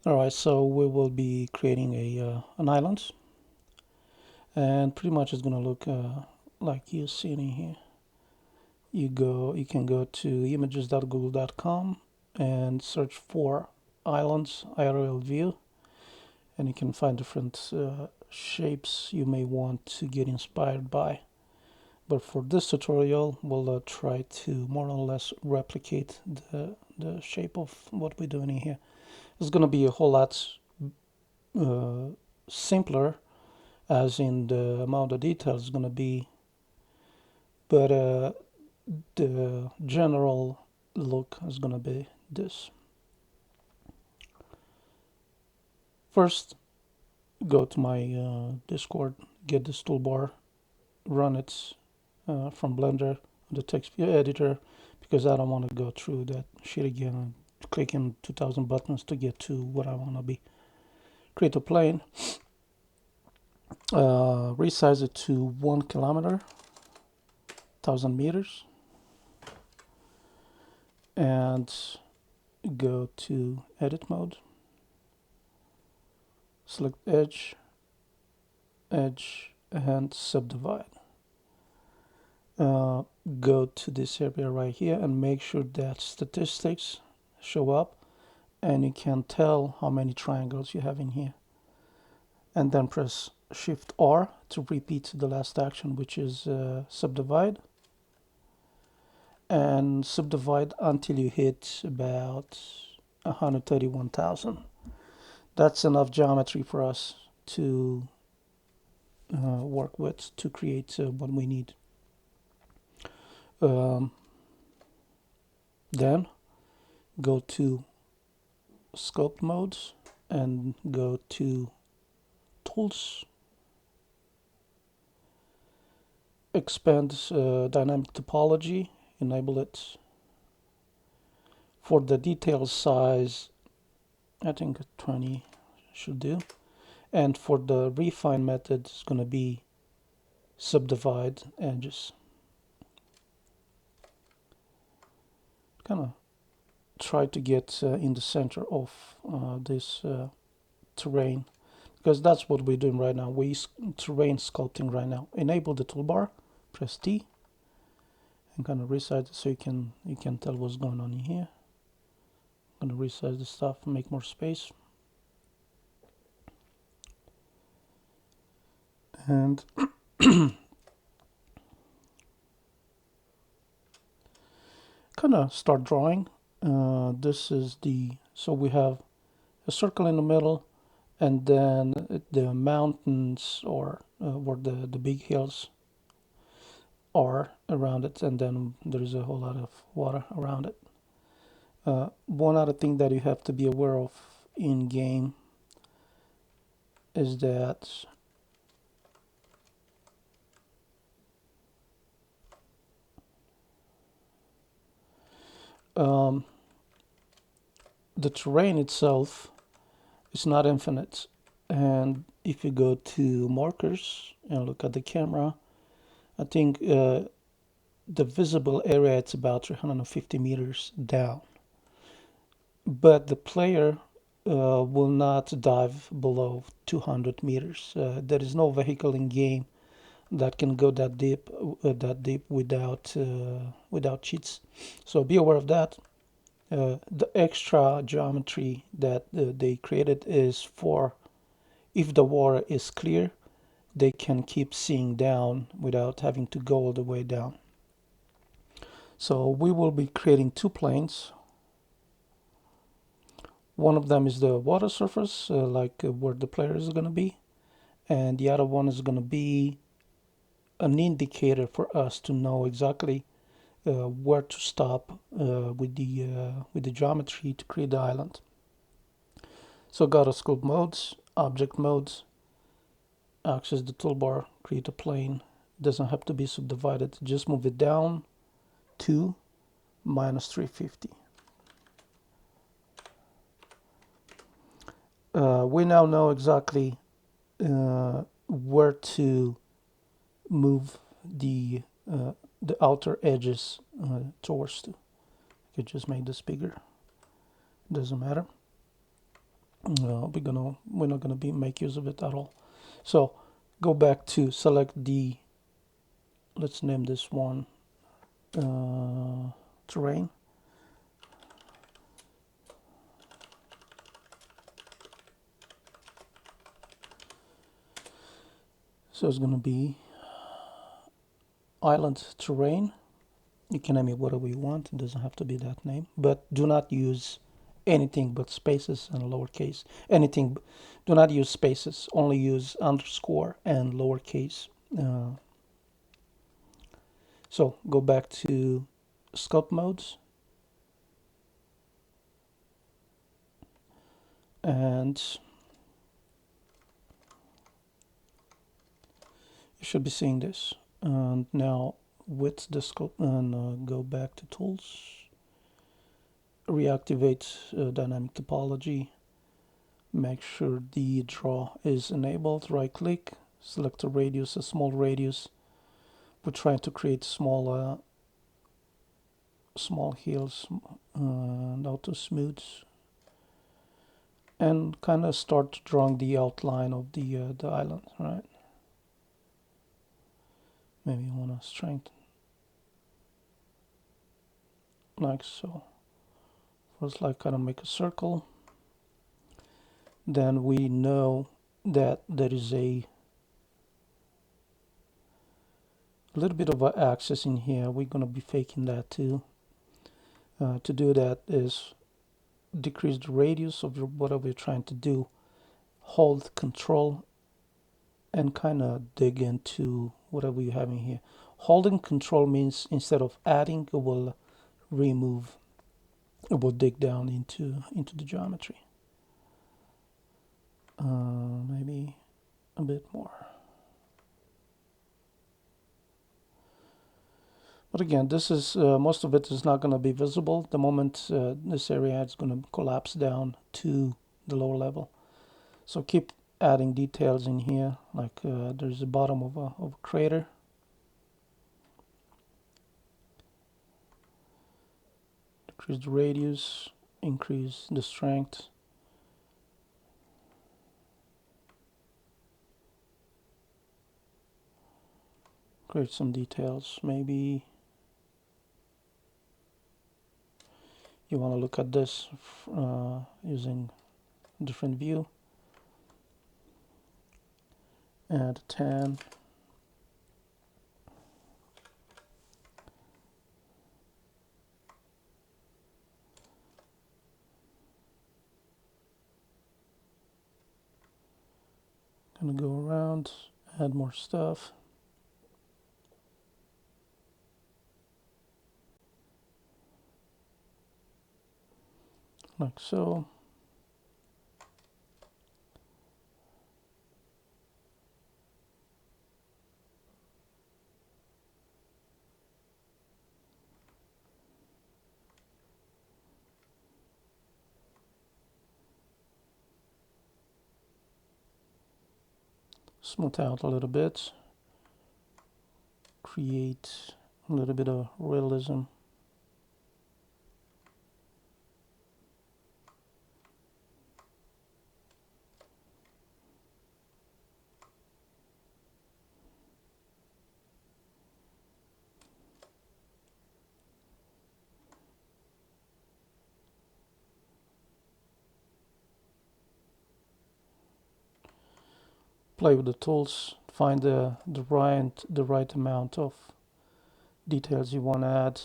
Alright, so we will be creating an island, and pretty much it's gonna look like you see in here. You can go to images.google.com and search for islands IRL view, and you can find different shapes you may want to get inspired by. But for this tutorial, we'll try to more or less replicate the shape of what we're doing here. It's gonna be a whole lot uh, simpler, as in the amount of detail is going to be, but the general look is going to be this. First, go to my Discord, get this toolbar, run it from Blender, the text editor, because I don't want to go through that shit again and clicking 2000 buttons to get to what I want to be. Create a plane, resize it to 1 kilometer, 1000 meters, and go to edit mode, select edge, and subdivide. Go to this area right here and make sure that statistics show up, and you can tell how many triangles you have in here, and then press Shift R to repeat the last action, which is subdivide, and subdivide until you hit about 131,000. That's enough geometry for us to work with to create what we need. Then go to sculpt modes and go to tools, expand dynamic topology, enable it. For the detail size, I think 20 should do. And for the refine method, it's going to be subdivide edges. Kind of try to get in the center of this terrain, because that's what we're doing right now. We're terrain sculpting right now. Enable the toolbar, press T, and kind of resize it so you can tell what's going on in here. I'm going to resize the stuff, make more space. And kind of start drawing. This is so we have a circle in the middle, and then the mountains, or where the big hills are around it, and then there's a whole lot of water around it. One other thing that you have to be aware of in game is that the terrain itself is not infinite, and if you go to markers and look at the camera, I think the visible area it's about 350 meters down, but the player will not dive below 200 meters. There is no vehicle in game that can go that deep without cheats. So be aware of that. The extra geometry that they created is for if the water is clear, they can keep seeing down without having to go all the way down. So we will be creating 2 planes. One of them is the water surface, where the player is going to be, and the other one is going to be an indicator for us to know exactly where to stop with the geometry to create the island. So go to sculpt modes, object modes, access the toolbar, create a plane. It doesn't have to be subdivided, just move it down to -350. We now know exactly where to move the outer edges towards to. I could just make this bigger, doesn't matter. we're not gonna be make use of it at all. So go back to select the, let's name this one terrain. So it's gonna be island terrain. You can name it whatever you want. It doesn't have to be that name, but do not use anything but spaces and lowercase. Anything, do not use spaces. Only use underscore and lowercase. Uh, so go back to sculpt modes, and you should be seeing this. And now with the sculpt, and go back to tools, reactivate dynamic topology. Make sure the draw is enabled. Right click, select a radius, a small radius. We're trying to create small hills, and auto smooth, and kind of start drawing the outline of the island. Right? Maybe you want to strengthen like so. First, like kind of make a circle. Then we know that there is a little bit of an axis in here. We're gonna be faking that too. To do that is decrease the radius of whatever you're trying to do. Hold Control and kind of dig into whatever you have in here. Holding Control means instead of adding, it will remove. It will dig down into the geometry. Maybe a bit more. But again, this is most of it is not going to be visible. The moment this area is going to collapse down to the lower level. So keep adding details in here, like there's the bottom of a crater. Decrease the radius, increase the strength. Create some details. Maybe you want to look at this using different view. Add 10. Gonna go around, add more stuff. Like so. Smooth out a little bit. Create a little bit of realism. Play with the tools, find the right amount of details you want to add.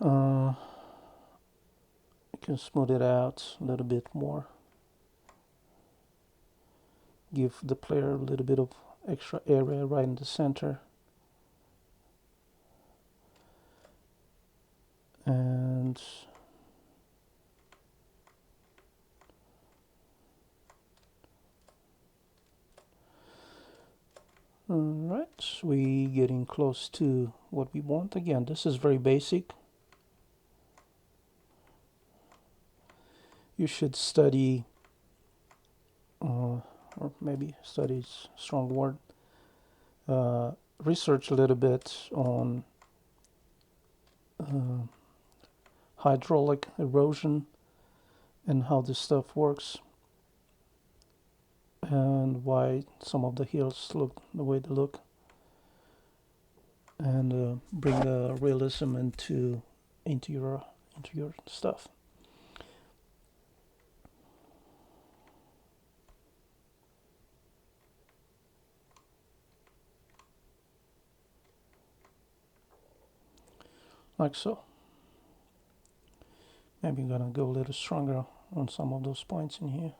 You can smooth it out a little bit more. give the player a little bit of extra area right in the center. And alright, we getting close to what we want. Again, this is very basic. You should study, or maybe study is a strong word, research a little bit on uh, hydraulic erosion and how this stuff works, and why some of the hills look the way they look, and bring realism into your stuff. Like so. Maybe I'm gonna go a little stronger on some of those points in here.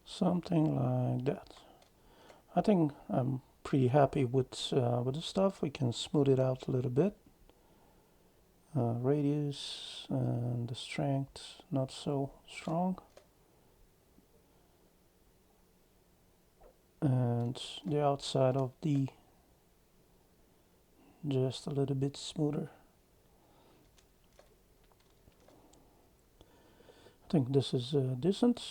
Something like that. I think I'm pretty happy with the stuff. We can smooth it out a little bit. Radius and the strength not so strong, and the outside of the just a little bit smoother. I think this is decent.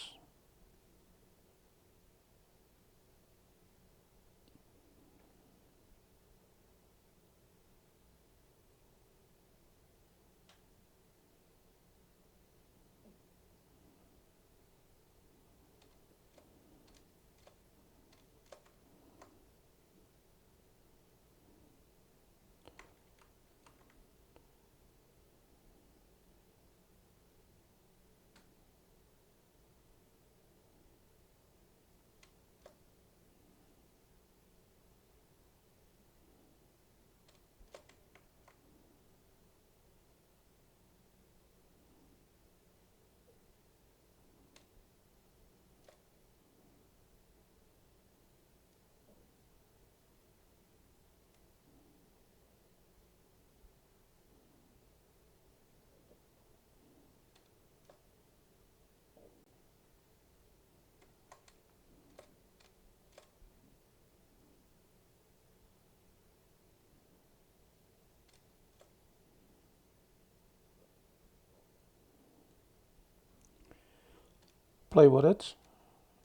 Play with it.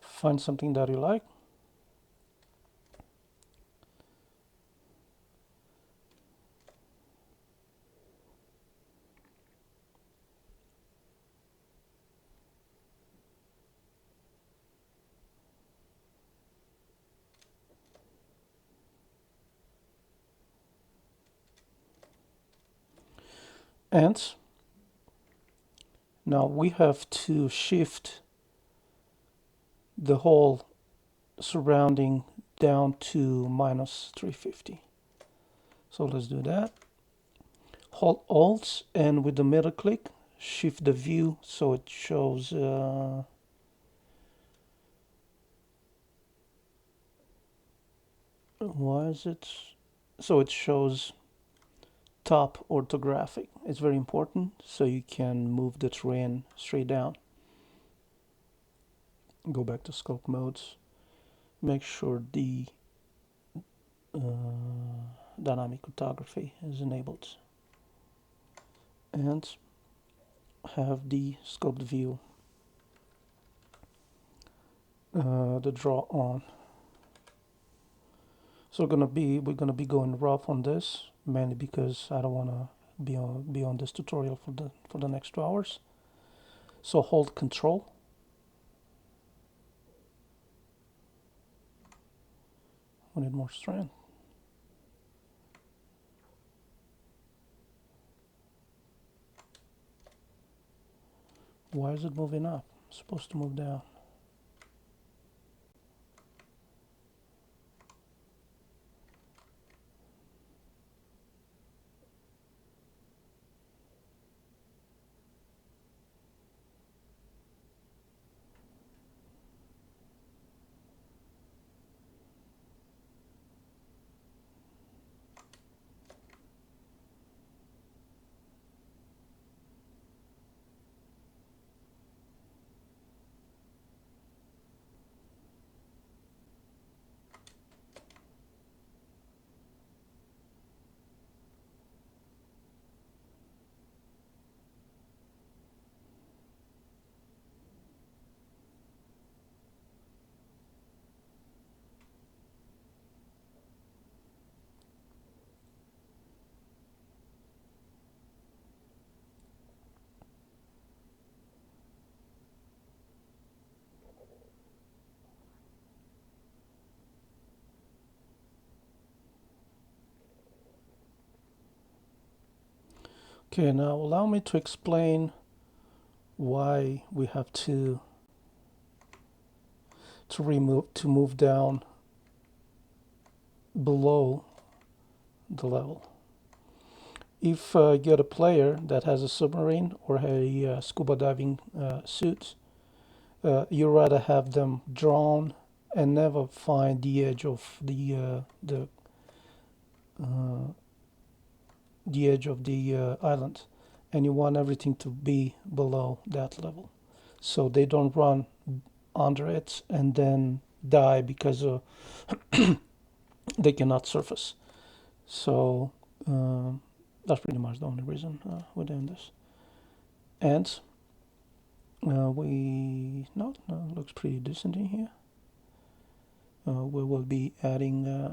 Find something that you like. And now we have to shift the whole surrounding down to minus 350. So let's do that. Hold Alt and with the middle click, shift the view so it shows why is it so it shows top orthographic. It's very important so you can move the terrain straight down. Go back to sculpt modes, make sure the dynamic orthography is enabled, and have the sculpt view the draw on. So we're gonna be going rough on this, mainly because I don't wanna be on this tutorial for the next 2 hours. So hold Control. We need more strength. Why is it moving up? It's supposed to move down. Okay, now allow me to explain why we have to move down below the level. If you're a player that has a submarine or a scuba diving suit, you rather have them drawn and never find the edge of uh, the edge of the island, and you want everything to be below that level, so they don't run under it and then die because they cannot surface. So that's pretty much the only reason we're doing this. And we no, no, looks pretty decent in here. We will be adding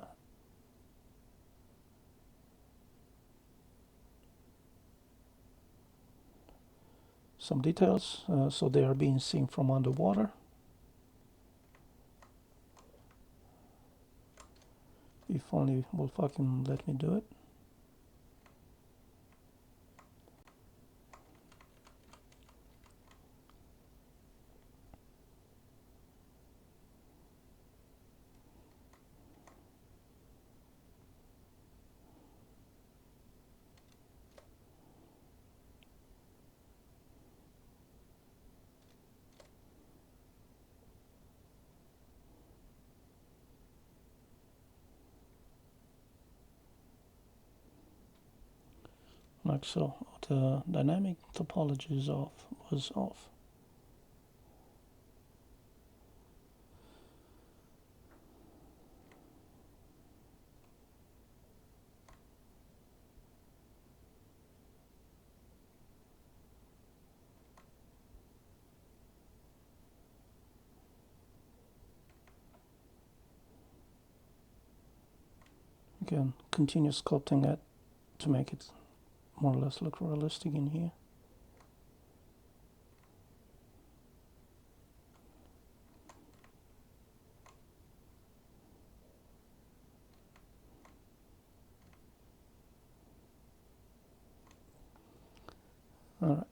some details, so they are being seen from underwater. If only will fucking let me do it. Like so. The dynamic topology was off. Again, continue sculpting it to make it more or less look realistic in here. All right.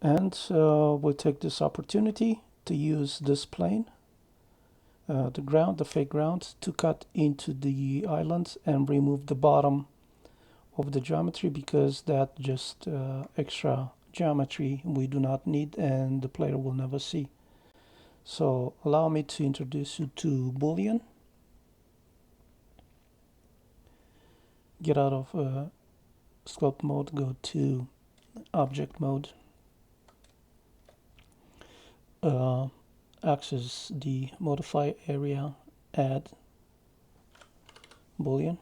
And we'll take this opportunity to use this plane, the fake ground, to cut into the island and remove the bottom of the geometry, because that just extra geometry we do not need and the player will never see. So allow me to introduce you to Boolean. Get out of sculpt mode, go to object mode. Access the modify area, add Boolean.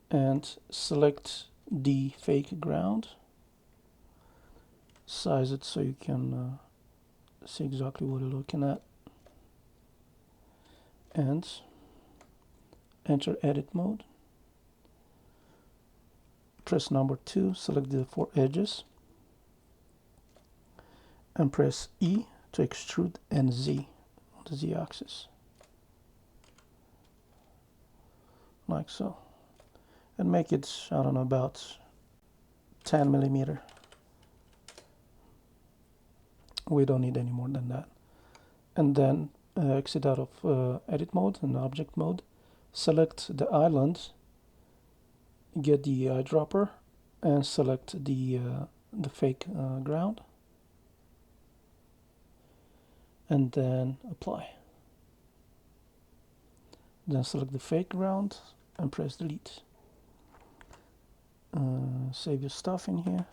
and select the fake ground, size it so you can see exactly what you're looking at, and enter edit mode. Press number 2, select the 4 edges, and press E to extrude and Z on the Z axis, like so, and make it, I don't know, about 10 millimeter. We don't need any more than that. And then exit out of edit mode and object mode, select the island, get the eyedropper, and select the fake ground, and then apply. Then select the fake ground and press delete. Save your stuff in here.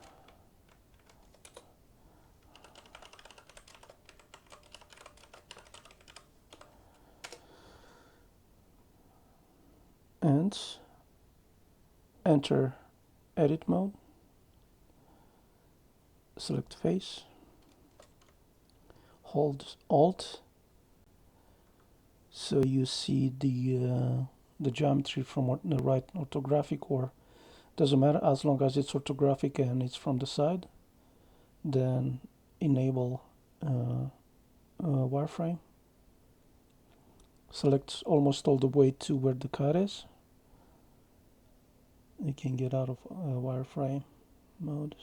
And enter edit mode, select face, hold Alt so you see the geometry from the right orthographic, or doesn't matter as long as it's orthographic and it's from the side. Then enable wireframe, select almost all the way to where the cut is. You can get out of wireframe mode.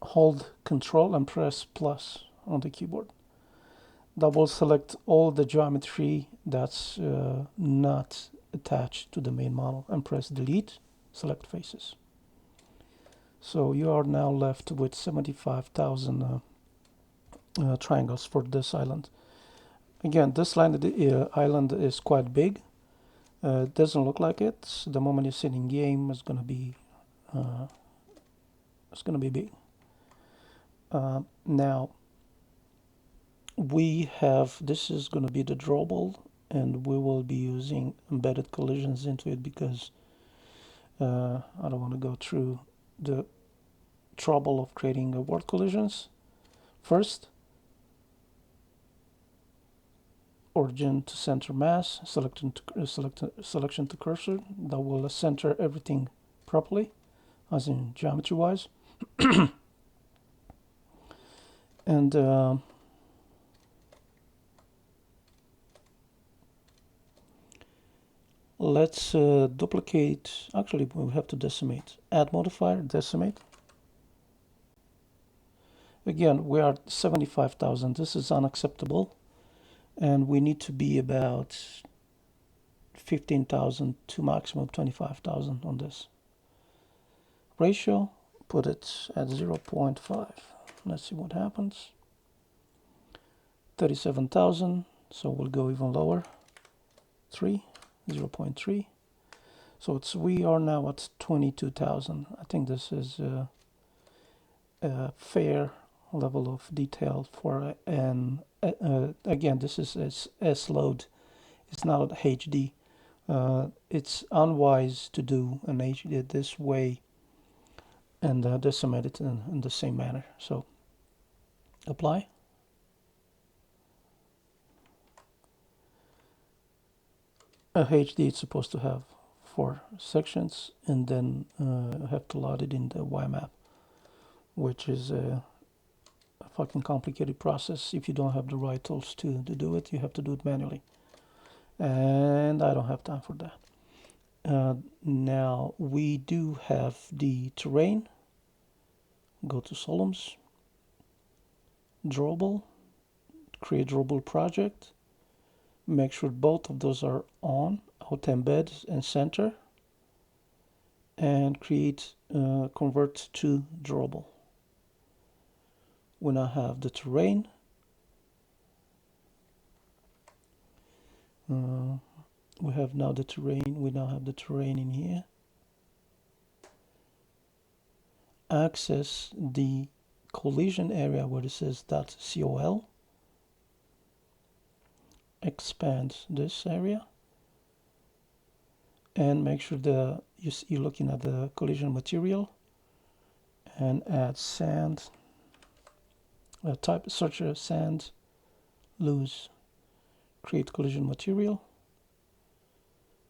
Hold Control and press plus on the keyboard. That will select all the geometry that's not attached to the main model, and press delete, select faces. So you are now left with 75,000 triangles for this island. Again, this island is quite big. It doesn't look like it. The moment you sit in game, it's gonna be big. Now we have, this is going to be the drawable, and we will be using embedded collisions into it because I don't want to go through the trouble of creating word collisions. First, origin to center mass, selection to cursor. That will center everything properly, as in geometry wise. And let's duplicate. Actually, we have to decimate. Add modifier, decimate. Again, we are 75,000. This is unacceptable, and we need to be about 15,000 to maximum 25,000 on this. Ratio, put it at 0.5. Let's see what happens. 37,000, so we'll go even lower. 0.3. So we are now at 22,000. I think this is a fair level of detail for an again, this is S load. It's not HD. It's unwise to do an HD this way and decimate it in the same manner. So apply. A HD is supposed to have 4 sections, and then have to load it in the YMap, which is a fucking complicated process. If you don't have the right tools to do it, you have to do it manually, and I don't have time for that. Now we do have the terrain. Go to Solums, drawable, create drawable project, make sure both of those are on, auto embed and center, and create convert to drawable. We now have the terrain. We have now the terrain. We now have the terrain in here. Access the collision area where it says .col. Expand this area and make sure you're looking at the collision material, and add sand. Search sand loose, create collision material,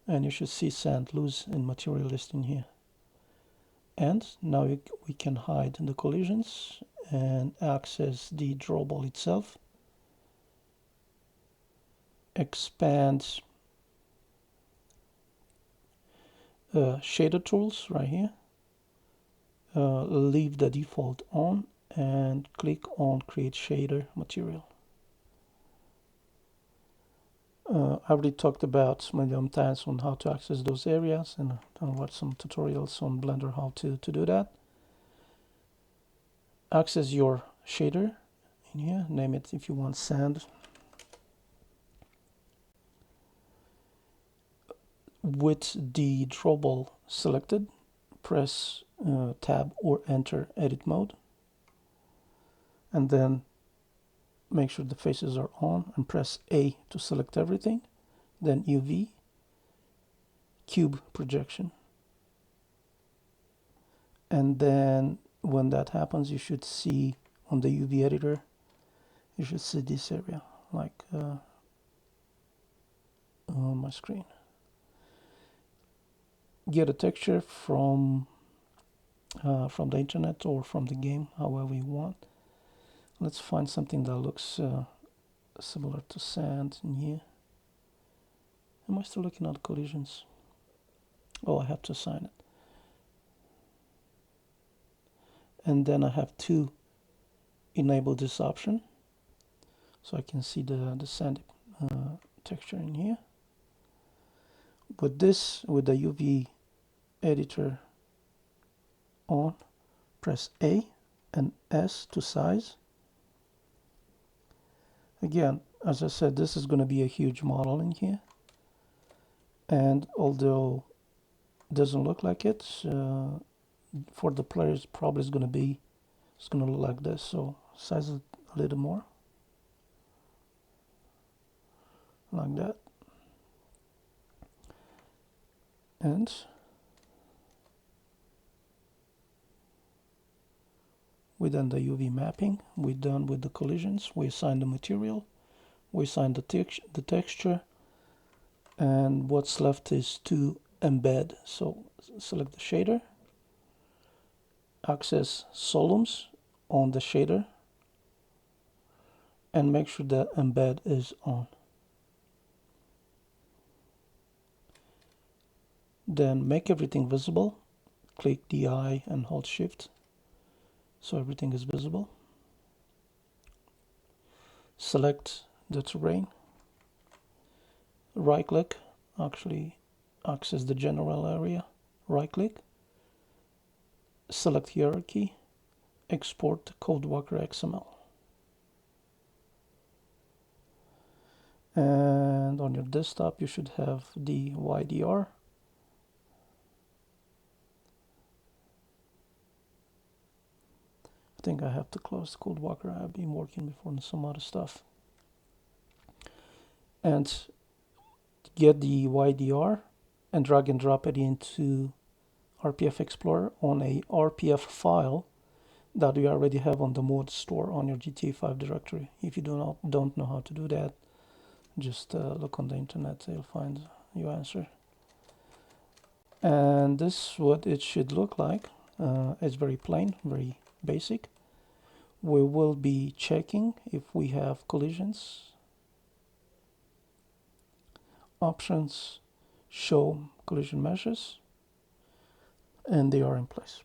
and you should see sand loose in material list in here. And now we can hide the collisions and access the drawable itself. Expand shader tools right here. Leave the default on and click on create shader material. I already talked about many times on how to access those areas, and I'll watch some tutorials on Blender how to do that. Access your shader in here, name it if you want sand. With the drawable selected, press tab or enter edit mode, and then make sure the faces are on and press A to select everything, then UV, cube projection. And then when that happens, you should see on the UV editor, you should see this area like on my screen. Get a texture from the internet or from the game, however you want. Let's find something that looks similar to sand in here. Am I still looking at collisions? Oh, I have to assign it. And then I have to enable this option so I can see the sand texture in here. With the UV editor on, press A and S to size. Again, as I said, this is going to be a huge model in here, and although it doesn't look like it, for the players probably it's going to look like this. So size it a little more, like that. And we done the UV mapping, we're done with the collisions, we assign the material, we assign the texture, and what's left is to embed. So select the shader, access solums on the shader, and make sure the embed is on. Then make everything visible, click the eye and hold shift so everything is visible. Select the terrain, right click, actually access the general area, right click, select hierarchy, export to CodWalker XML. And on your desktop you should have the YDR. I think I have to close CodWalker. I've been working before on some other stuff. And get the YDR and drag and drop it into RPF Explorer on a RPF file that we already have on the mod store on your GTA5 directory. If you don't know how to do that, just look on the internet, you'll find your answer. And this is what it should look like. It's very plain, very basic. We will be checking if we have collisions. Options, show collision meshes, and they are in place.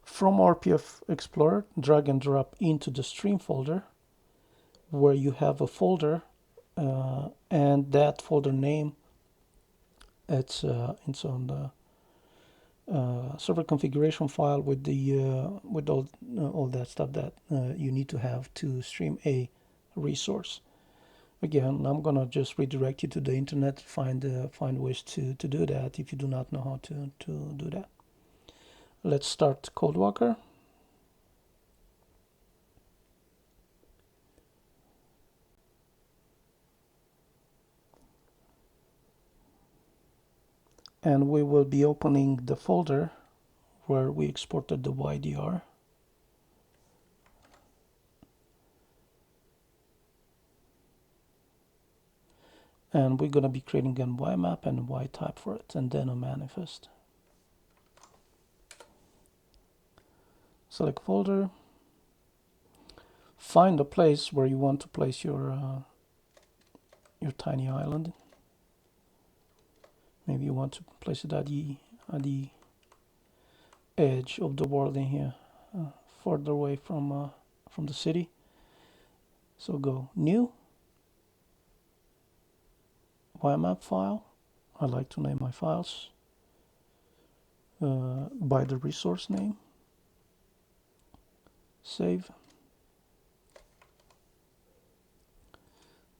From RPF Explorer, drag and drop into the stream folder where you have a folder, and that folder name, it's on the server configuration file with all that stuff that you need to have to stream a resource. Again, I'm gonna just redirect you to the internet, find ways to do that if you do not know how to do that. Let's start CodWalker. and we will be opening the folder where we exported the YDR. And we're going to be creating a Y map and a Y type for it, and then a manifest. Select folder. Find a place where you want to place your tiny island. Maybe you want to place it at the edge of the world in here, further away from the city. So go new, YMap file. I like to name my files by the resource name. Save.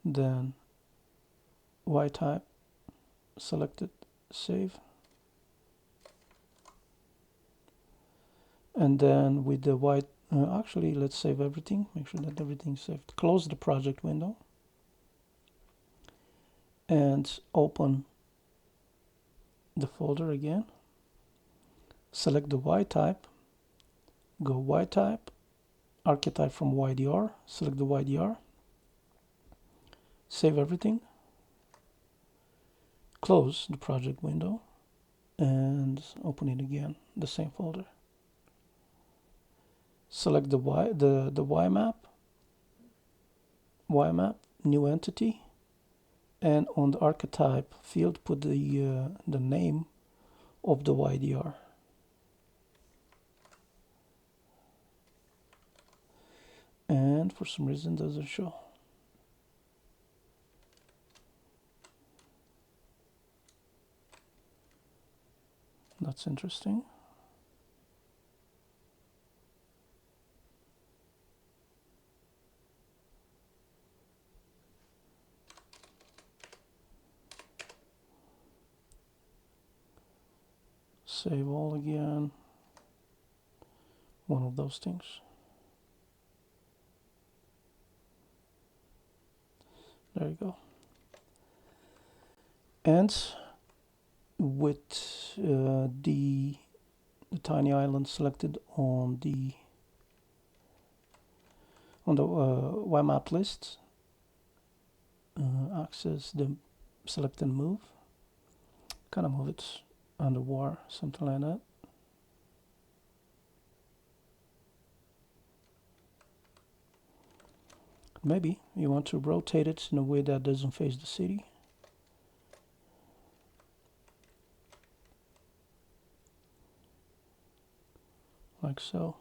Then Y type, select it, save. And then with the white, actually let's save everything, make sure that everything's saved. Close the project window and open the folder again. Select the Y type, go Y type, archetype from YDR, select the YDR, save everything, close the project window and open it again, the same folder. Select the Y map, new entity, and on the archetype field put the name of the YDR. And for some reason doesn't show. That's interesting. Save all again. One of those things. There you go. And with the tiny island selected on the YMap list, access the select and move. Kind of move it under war, something like that. Maybe you want to rotate it in a way that doesn't face the city. Like so.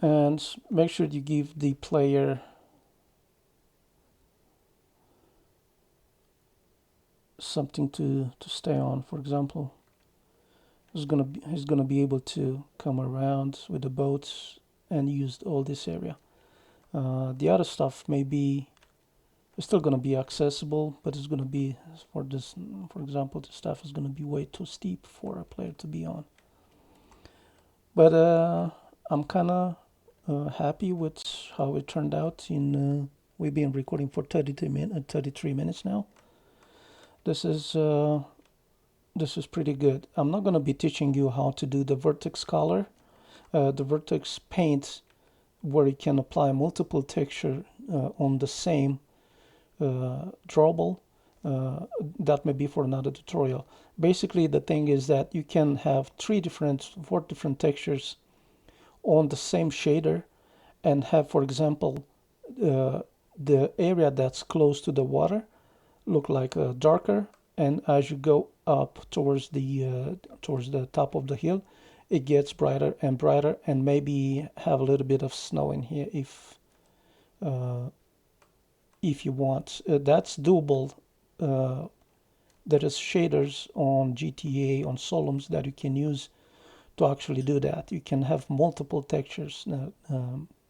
And make sure you give the player something to stay on. For example, he's gonna be able to come around with the boats and use all this area. The other stuff maybe is still gonna be accessible, but it's gonna be for this. For example, the stuff is gonna be way too steep for a player to be on. But I'm kind of happy with how it turned out. We've been recording for 33 minutes now. This is pretty good. I'm not going to be teaching you how to do the vertex color, the vertex paint, where you can apply multiple texture on the same drawable. That may be for another tutorial. Basically, the thing is that you can have 4 different textures on the same shader and have, for example, the area that's close to the water look like darker, and as you go up towards the top of the hill, it gets brighter and brighter, and maybe have a little bit of snow in here if you want. That's doable. There is shaders on GTA, on Solums, that you can use to actually do that. You can have multiple textures,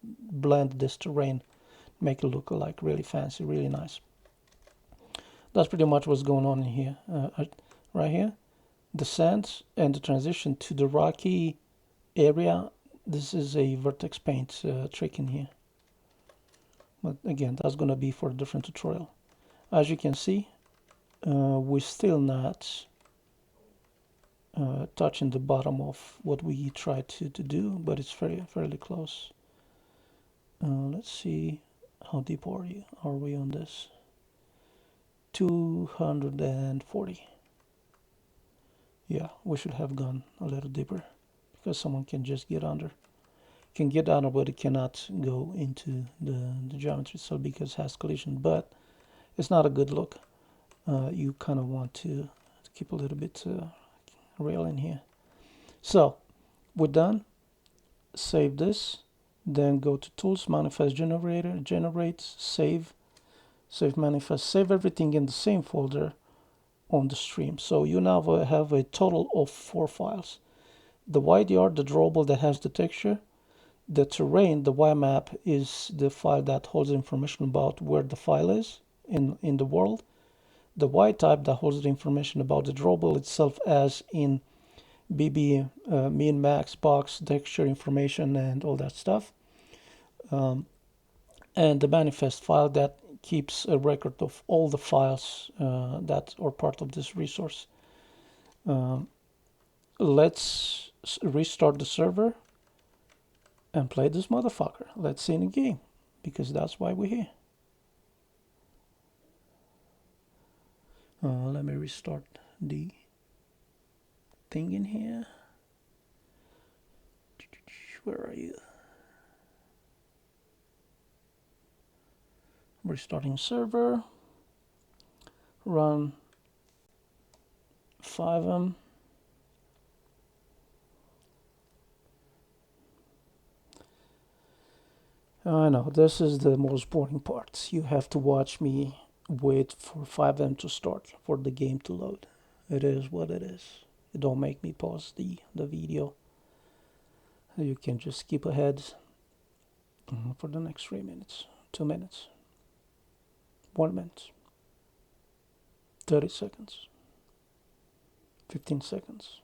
blend this terrain, make it look like really fancy, really nice. That's pretty much what's going on in here. Right here, the sand and the transition to the rocky area. This is a vertex paint trick in here. But again, that's going to be for a different tutorial. as you can see, we're still not touching the bottom of what we tried to do, but it's fairly close. Let's see, how deep are we on this? 240. Yeah, we should have gone a little deeper because someone can just get under. Can get under, but it cannot go into the geometry itself because it has collision. But it's not a good look. You kind of want to keep a little bit rail in here. So we're done. Save this. Then go to Tools, Manifest Generator, Generate, Save Manifest. Save everything in the same folder on the stream. So you now have a total of 4 files. The YDR, the drawable that has the texture. The terrain, the YMap, is the file that holds information about where the file is in the world. The Y-type that holds the information about the drawable itself, as in BB, min, max, box, texture information, and all that stuff. And the manifest file that keeps a record of all the files that are part of this resource. Let's restart the server and play this motherfucker. Let's see in the game, because that's why we're here. Let me restart the thing in here. Where are you? Restarting server. Run 5M. I know, this is the most boring part. You have to watch me wait for 5M to start, for the game to load. It is what it is. Don't make me pause the video. You can just skip ahead for the next 3 minutes, 2 minutes, 1 minute, 30 seconds, 15 seconds.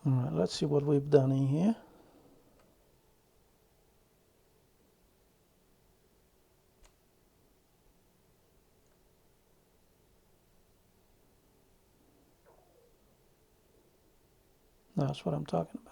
All right, let's see what we've done in here. That's what I'm talking about.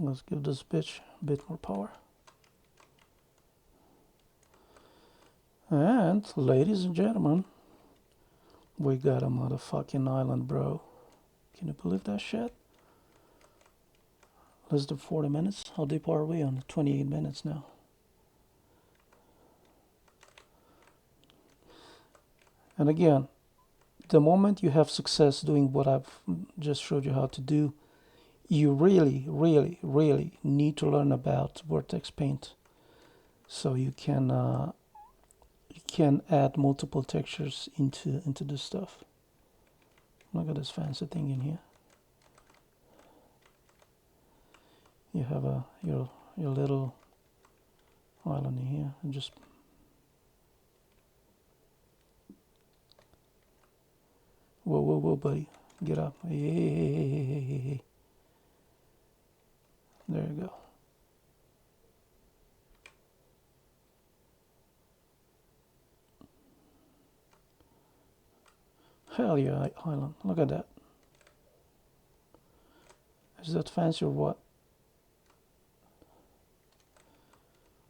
Let's give this bitch a bit more power. And, ladies and gentlemen, we got a motherfucking island, bro. Can you believe that shit? Less than 40 minutes? How deep are we on? 28 minutes now. And again, the moment you have success doing what I've just showed you how to do, you really, really, really need to learn about Vertex Paint, so you can add multiple textures into this stuff. Look at this fancy thing in here. You have your little island in here, and just whoa, buddy, get up! Hey. There you go. Hell yeah, island. Look at that. Is that fancy or what?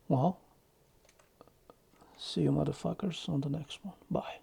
Well, see you motherfuckers on the next one. Bye.